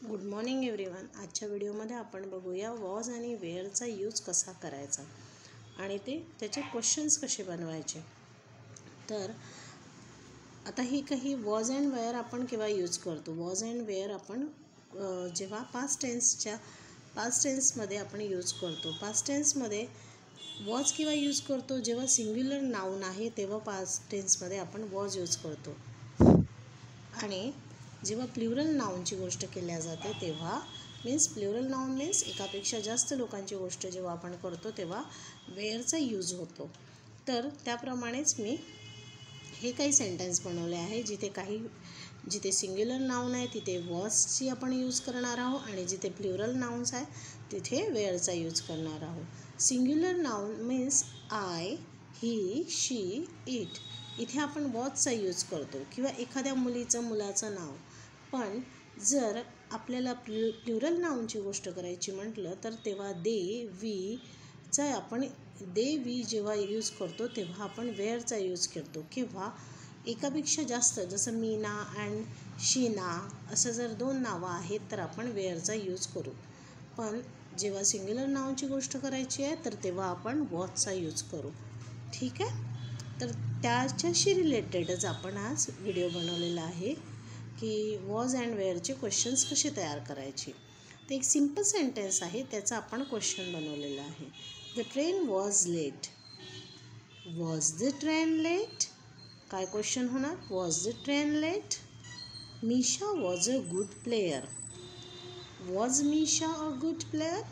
Good morning everyone. आजच्या व्हिडिओमध्ये आपण बघूया वॉज आणि वेअरचा यूज कसा करायचा आणि त्याचे क्वेश्चन्स कसे बनवायचे। तर आता ही काही वॉज अँड वेअर आपण केव्हा यूज करतो। वॉज अँड वेअर आपण जेव्हा पास्ट टेन्समध्ये आपण यूज करतो। पास्ट टेन्समध्ये वॉज केव्हा यूज करतो, जेव्हा सिंग्युलर नाउन आहे तेव्हा पास्ट टेन्समध्ये आपण वॉज यूज करतो। आणि जेव्हा प्लुरल नाउनची गोष्ट केल्या जाते तेव्हा प्लुरल नाउन मीन्स एकापेक्षा जास्त लोकांची गोष्ट जेव्हा आपण करतो तेव्हा वेअरचा यूज होतो। तर त्याप्रमाणेच मी हे काही सेंटेन्स बनवले आहे जिथे सिंग्युलर नाउन आहे तिथे वॉजची आपण यूज करणार आहोत आणि जिथे प्लुरल नाउन्स आहे तिथे वेअरचा यूज करणार आहोत। Singular noun means I, he, she, it, इथे आपण वॉजचा यूज करतो किंवा एखाद्या मुलाचं नाव। पण जर आपल्याला प्लुरल नाउनची गोष्ट करायची म्हटलं तर तेव्हा दे, वी जेव्हा यूज करतो तेव्हा आपण वेअरचा यूज करतो। किंवा एकापेक्षा जास्त जसं मीना अँड शीना असं जर दोन नावं आहेत तर आपण वेअरचा यूज करू। पण जेव्हा सिंग्युलर नाउनची गोष्ट करायची आहे तर तेव्हा आपण वॉजचा यूज करू। ठीक आहे, तर त्याच्याशी रिलेटेडच आपण आज व्हिडिओ बनवलेला आहे की वॉज अँड वेअरचे क्वेश्चन्स कसे तयार करायचे। तर एक सिंपल सेंटेन्स आहे त्याचा आपण क्वेश्चन बनवलेला आहे। The train was late. Was the train late? काय क्वेश्चन होणार? Was the train late? Misha was a good player. Was Misha a good player?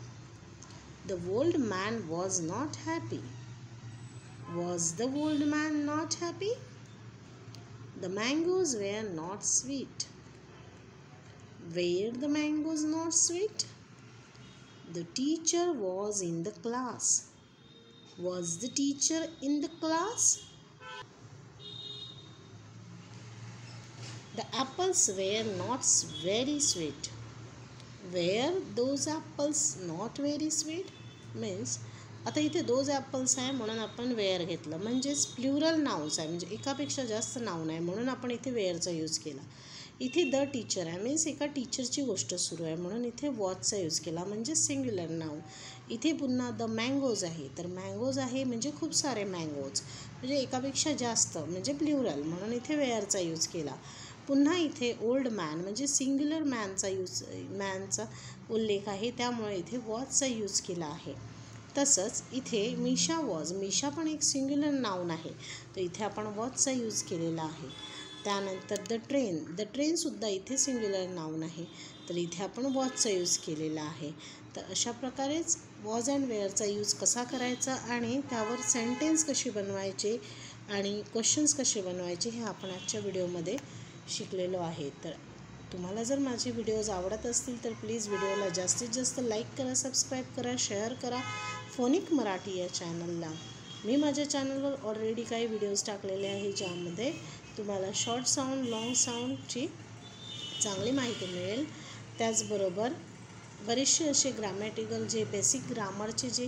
The old man was not happy. Was the old man not happy? The mangoes were not sweet. Were the mangoes not sweet? The teacher was in the class. Was the teacher in the class? The apples were not very sweet. Were those apples not very sweet? Means आता इथे those apples आहे म्हणून आपण wear घेतलं, म्हणजेच plural nouns आहे, म्हणजे एकापेक्षा जास्त नाउन आहे म्हणून आपण इथे वेअरचा यूज केला। इथे द टीचर आहे मीन्स एका टीचरची गोष्ट सुरू आहे म्हणून इथे वॉजचा यूज केला, म्हणजे सिंग्युलर नाउन। इथे पुन्हा द मँगोज आहे तर मँगोज आहे म्हणजे खूप सारे मँगोज, म्हणजे एकापेक्षा जास्त म्हणजे प्लुरल म्हणून इथे वेअरचा यूज केला। पुन्हा इथे ओल्ड मॅन म्हणजे सिंग्युलर मॅनचा उल्लेख आहे त्यामुळे इथे वॉजचा यूज केला आहे। तसंच इथे मीशा पण एक सिंग्युलर नाउन आहे तर इथे आपण वॉजचा यूज केलेला आहे। त्यानंतर द ट्रेनसुद्धा इथे सिंग्युलर नाउन आहे तर इथे आपण वॉजचा यूज केलेला आहे। तर अशा प्रकारेच वॉज अँड वेअरचा यूज कसा करायचा आणि त्यावर सेंटेन्स कसे बनवायचे आणि क्वेश्चन्स कसे बनवायचे हे आपण आजच्या व्हिडिओमध्ये शिकलेलो आहे। तर तुम्हाला जर माझे व्हिडिओज आवडत असतील तर प्लीज व्हिडिओला जास्तीत जास्त लाईक करा, सबस्क्राईब करा, शेअर करा फोनिक मराठी या चॅनलला। मी माझ्या चॅनलवर ऑलरेडी काही व्हिडिओज टाकलेले आहे ज्यामध्ये तुम्हाला शॉर्ट साऊंड, लाँग साऊंडची चांगली माहिती मिळेल। त्याचबरोबर बरेचसे असे ग्रामॅटिकल जे बेसिक ग्रामरचे जे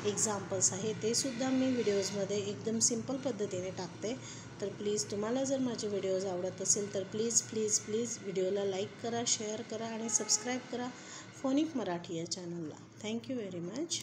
एक्झाम्पल्स आहे ते सुद्धा मी व्हिडिओजमध्ये एकदम सिंपल पद्धतीने टाकते। तर प्लीज तुम्हाला जर माझे व्हिडिओज आवडत असेल तर प्लीज व्हिडिओला लाईक करा, शेअर करा आणि सबस्क्राईब करा फोनिक मराठी या चॅनलला। Thank you very much.